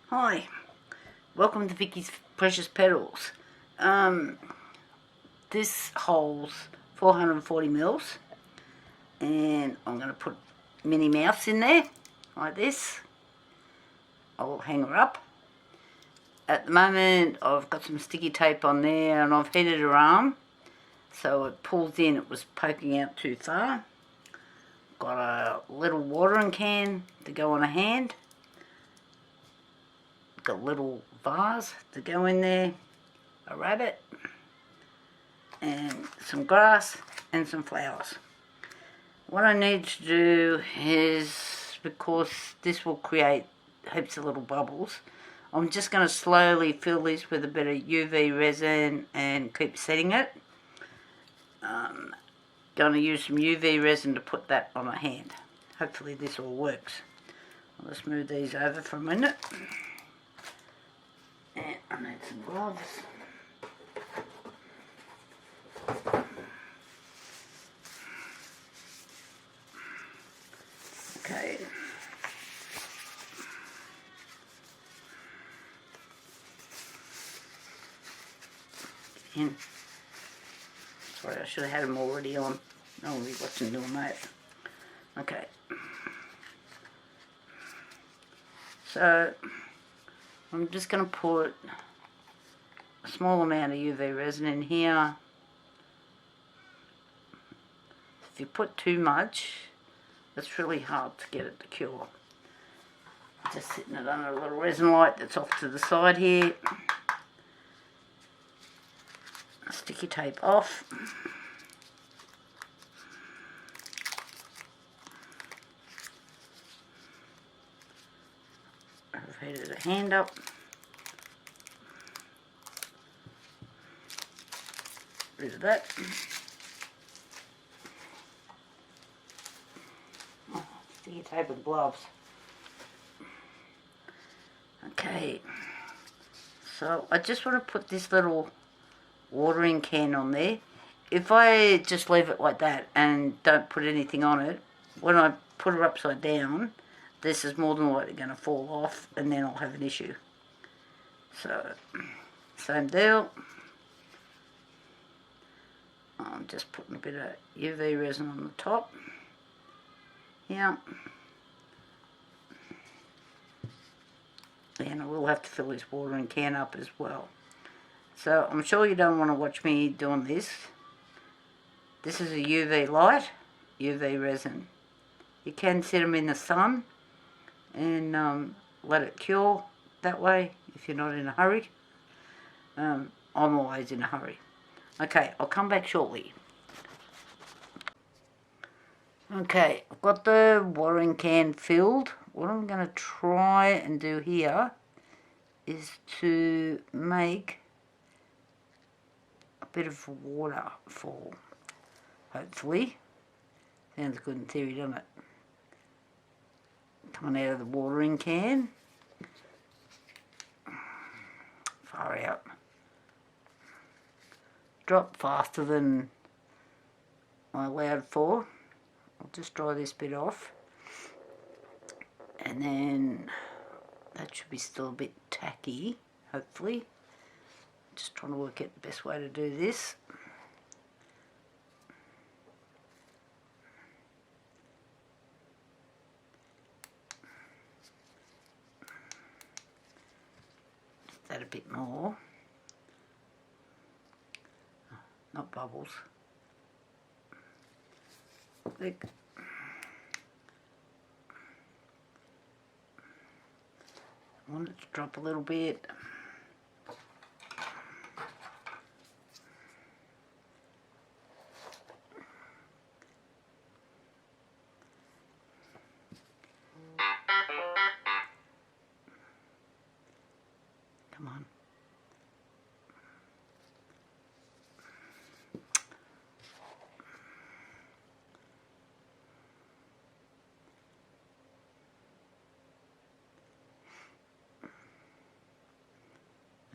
Hi, welcome to Vicky's Precious Petals. This holds 440 mils, and I'm going to put Minnie Mouse in there, like this. I'll hang her up. At the moment, I've got some sticky tape on there, and I've heated her arm, so it pulls in. It was poking out too far. Got a little watering can to go on a hand. Got a little vase to go in there, a rabbit, and some grass and some flowers. What I need to do is, because this will create heaps of little bubbles, I'm just going to slowly fill this with a bit of UV resin and keep setting it. Going to use some UV resin to put that on my hand. Hopefully this all works. I'll just move these over for a minute. And I need some gloves. Okay. In. Sorry, I should have had them already on. No, we wasn't doing that. Okay. So I'm just going to put a small amount of UV resin in here. If you put too much, it's really hard to get it to cure. Just sitting it under a little resin light that's off to the side here. Sticky tape off. I've heated a hand up. Rid of that. Oh, sticky tape and gloves. Okay, so I just want to put this little watering can on there. If I just leave it like that and don't put anything on it, when I put her upside down, this is more than likely going to fall off, and then I'll have an issue. So, same deal. I'm just putting a bit of UV resin on the top. Yeah. And I will have to fill this watering can up as well. So I'm sure you don't want to watch me doing this. This is a UV light, UV resin. You can set them in the sun and let it cure that way if you're not in a hurry. I'm always in a hurry. Okay, I'll come back shortly. Okay, I've got the watering can filled. What I'm going to try and do here is to make a bit of waterfall, hopefully. Sounds good in theory, doesn't it? Coming out of the watering can. Far out. Drop faster than I allowed for. I'll just dry this bit off. And then that should be still a bit tacky, hopefully. Just trying to work out the best way to do this. Just add a bit more. Not bubbles. Click. I want it to drop a little bit. Come on.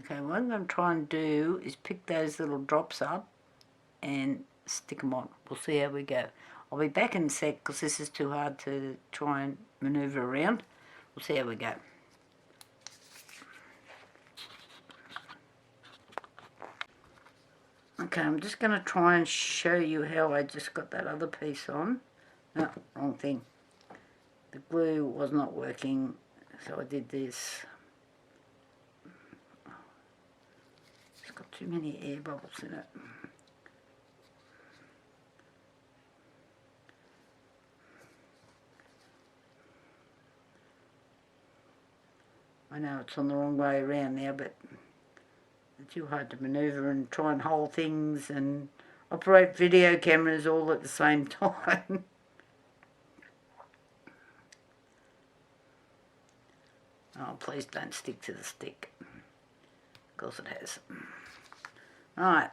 Okay, what I'm going to try and do is pick those little drops up and stick them on. We'll see how we go. I'll be back in a sec because this is too hard to try and manoeuvre around. We'll see how we go. Okay, I'm just going to try and show you how I just got that other piece on. No, wrong thing. The glue was not working, so I did this. It's got too many air bubbles in it. I know it's on the wrong way around now, but it's too hard to manoeuvre and try and hold things and operate video cameras all at the same time. Oh, please don't stick to the stick. Of course it has. Alright.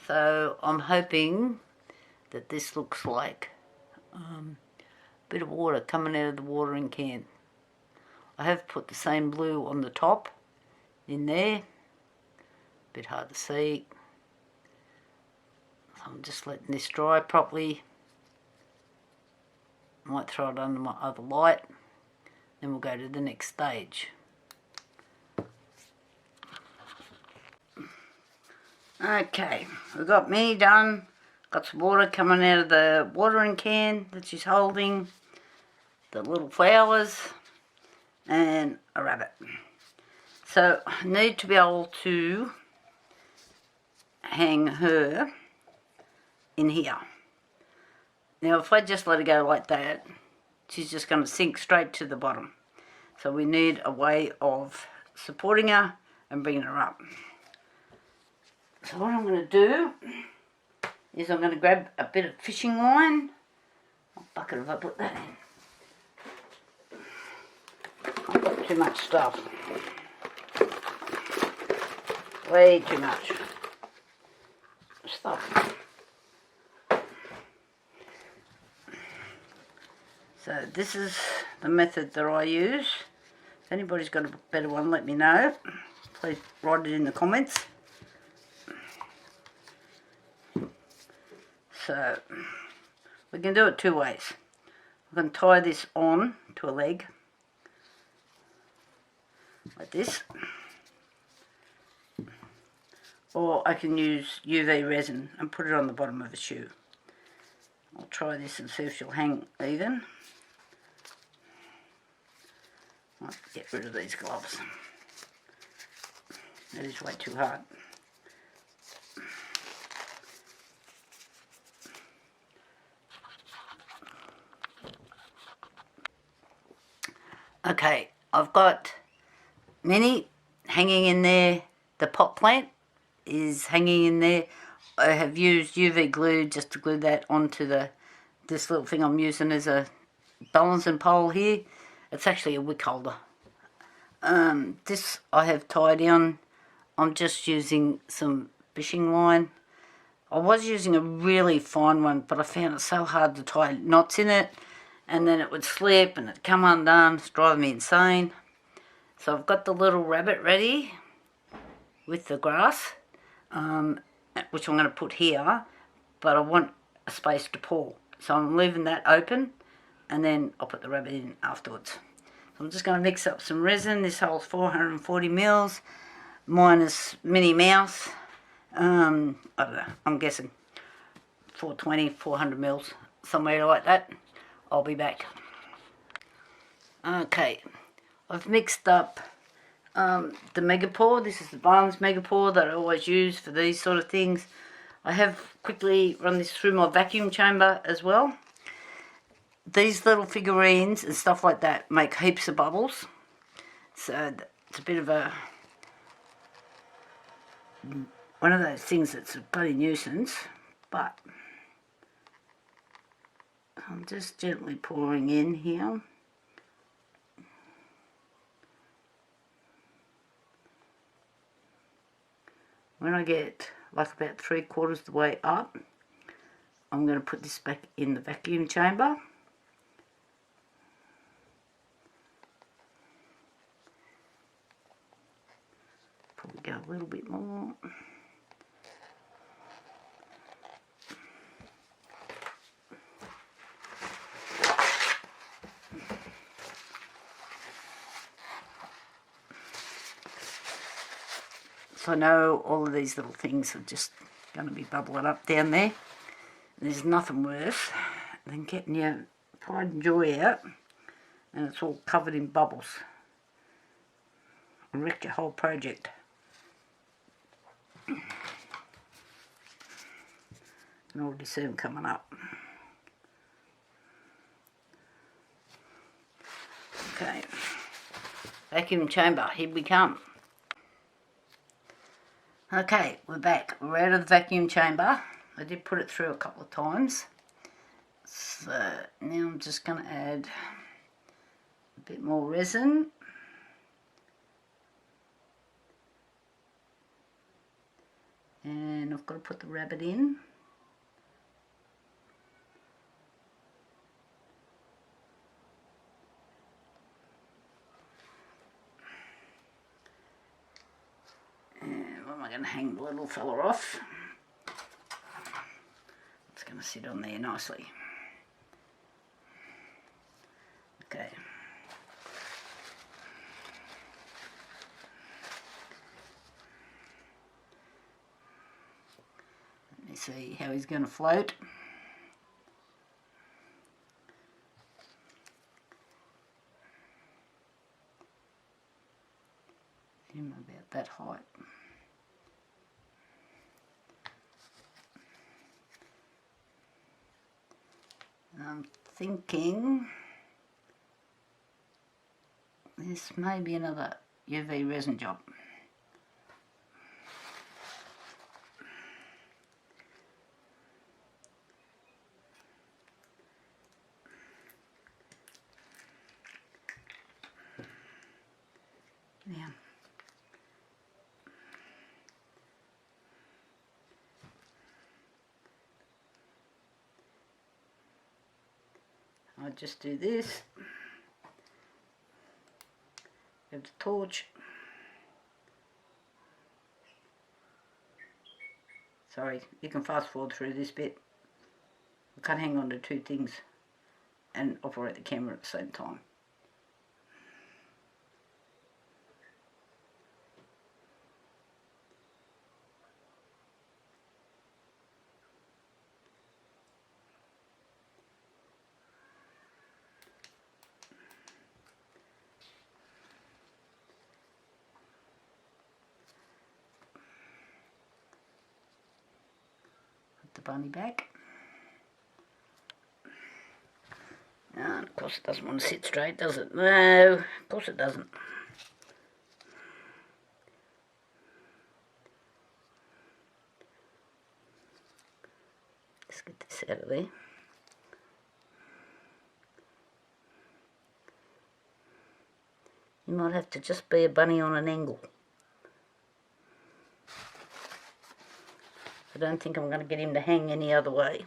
So I'm hoping that this looks like a bit of water coming out of the watering can. I have put the same blue on the top in there. A bit hard to see. So I'm just letting this dry properly. Might throw it under my other light. Then we'll go to the next stage. Okay, we've got Minnie done. Got some water coming out of the watering can that she's holding. The little flowers. And a rabbit. So I need to be able to hang her in here. Now if I just let her go like that, she's just going to sink straight to the bottom. So we need a way of supporting her and bringing her up. So what I'm going to do is I'm going to grab a bit of fishing line. What bucket have I put that in? I've got too much stuff. Way too much stuff. So this is the method that I use. If anybody's got a better one, let me know. Please write it in the comments. So we can do it two ways. I can tie this on to a leg like this, or I can use UV resin and put it on the bottom of the shoe. I'll try this and see if she'll hang even. I'll get rid of these gloves. That is way too hard. Okay, I've got Minnie hanging in there. The pot plant is hanging in there. I have used UV glue just to glue that onto this little thing I'm using as a balancing pole here. It's actually a wick holder. This I have tied on. I'm just using some fishing line. I was using a really fine one, but I found it so hard to tie knots in it, and then it would slip and it'd come undone. It's driving me insane. So I've got the little rabbit ready with the grass, which I'm going to put here, but I want a space to pour. So I'm leaving that open, and then I'll put the rabbit in afterwards. So I'm just going to mix up some resin. This holds 440 mils, minus Minnie Mouse. I don't know, I'm guessing 420, 400 mils, somewhere like that. I'll be back. Okay, I've mixed up the mega pour. This is the Barnes mega pour that I always use for these sort of things. I have quickly run this through my vacuum chamber as well. These little figurines and stuff like that make heaps of bubbles. So it's a bit of one of those things that's a bloody nuisance, but I'm just gently pouring in here. When I get like about 3/4 the way up, I'm going to put this back in the vacuum chamber. Probably go a little bit more. So I know all of these little things are just going to be bubbling up down there. There's nothing worse than getting your pride and joy out and it's all covered in bubbles. And wreck your whole project. I can already see them coming up. Okay, vacuum chamber, here we come. Okay, we're back. We're out of the vacuum chamber. I did put it through a couple of times. So now I'm just going to add a bit more resin. And I've got to put the rabbit in. I'm going to hang the little fella off. It's going to sit on there nicely. Okay. Let me see how he's going to float. Him about that height. I'm thinking this may be another UV resin job. Yeah. I'll just do this. Grab the torch. Sorry, you can fast forward through this bit. I can't hang on to two things and operate the camera at the same time. The bunny back. And of course it doesn't want to sit straight, does it? No, of course it doesn't. Let's get this out of there. You might have to just be a bunny on an angle. I don't think I'm going to get him to hang any other way.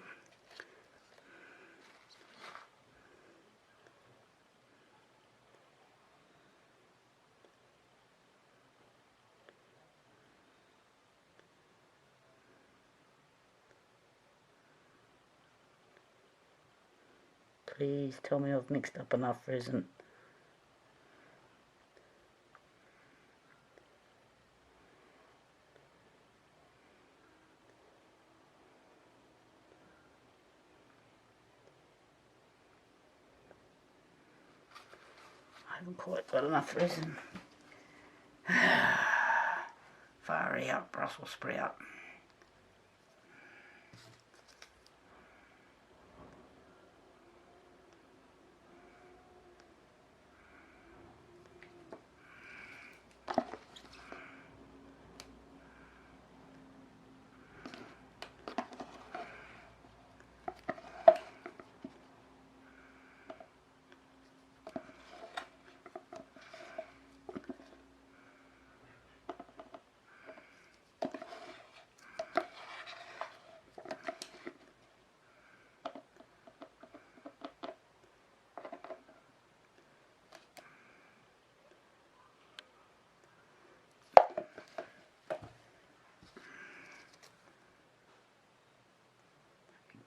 Please tell me I've mixed up enough resin. I haven't quite got enough resin. Far out, Brussels sprout.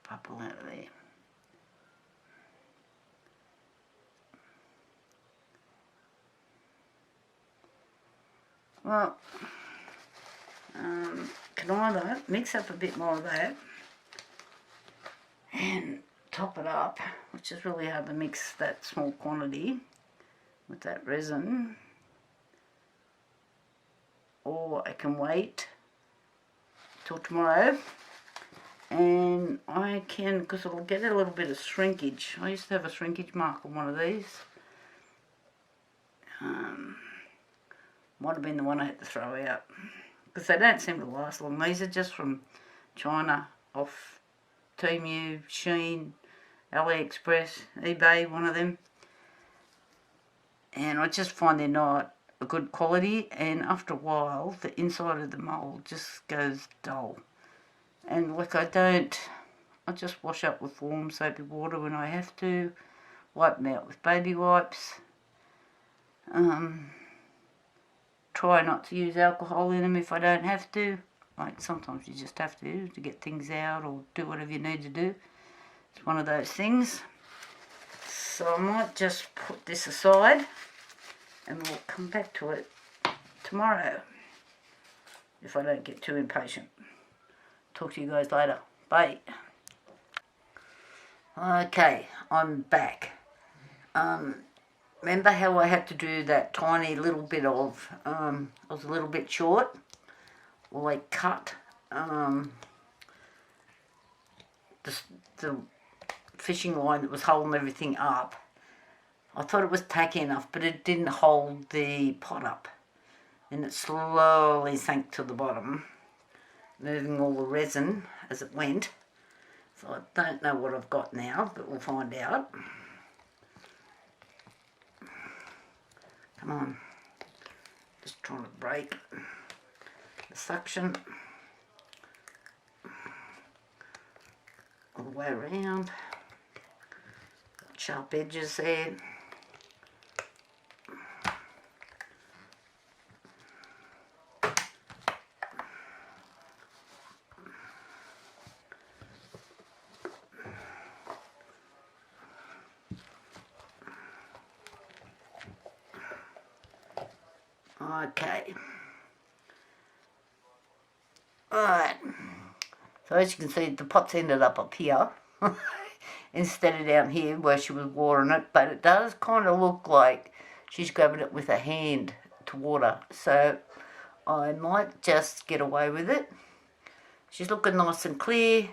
Bubble out of there. Well, can either mix up a bit more of that and top it up, which is really hard to mix that small quantity with that resin, or I can wait till tomorrow and I can, because it'll get a little bit of shrinkage. I used to have a shrinkage mark on one of these. Might have been the one I had to throw out because they don't seem to last long. These are just from China, off Temu, Shein, AliExpress, eBay, one of them. And I just find they're not a good quality, and after a while the inside of the mould just goes dull. And like I just wash up with warm soapy water when I have to, wipe them out with baby wipes. Try not to use alcohol in them if I don't have to. Like sometimes you just have to get things out or do whatever you need to do. It's one of those things. So I might just put this aside and we'll come back to it tomorrow if I don't get too impatient. Talk to you guys later. Bye. Okay, I'm back. Remember how I had to do that tiny little bit of, I was a little bit short? Well, I cut the fishing line that was holding everything up. I thought it was tacky enough, but it didn't hold the pot up. And it slowly sank to the bottom, moving all the resin as it went. So I don't know what I've got now, but we'll find out. Come on, just trying to break the suction all the way around. Got sharp edges there. Okay. Alright. So as you can see, the pot's ended up here instead of down here where she was watering it, but it does kind of look like she's grabbing it with her hand to water. So I might just get away with it. She's looking nice and clear.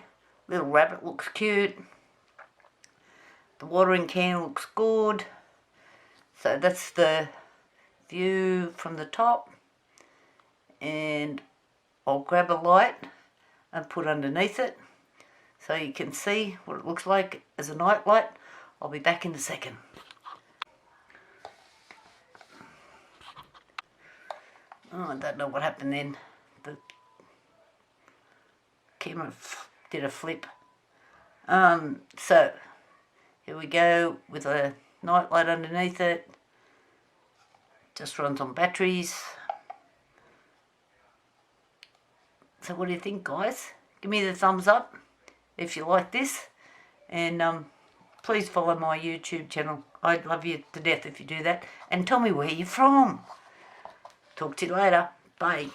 Little rabbit looks cute. The watering can looks good. So that's the view from the top, and I'll grab a light and put underneath it so you can see what it looks like as a night light. I'll be back in a second. Oh, I don't know what happened then. The camera did a flip. So here we go with a night light underneath it. Just runs on batteries. So what do you think, guys? Give me the thumbs up if you like this, and please follow my YouTube channel. I'd love you to death if you do that, and tell me where you're from. Talk to you later. Bye.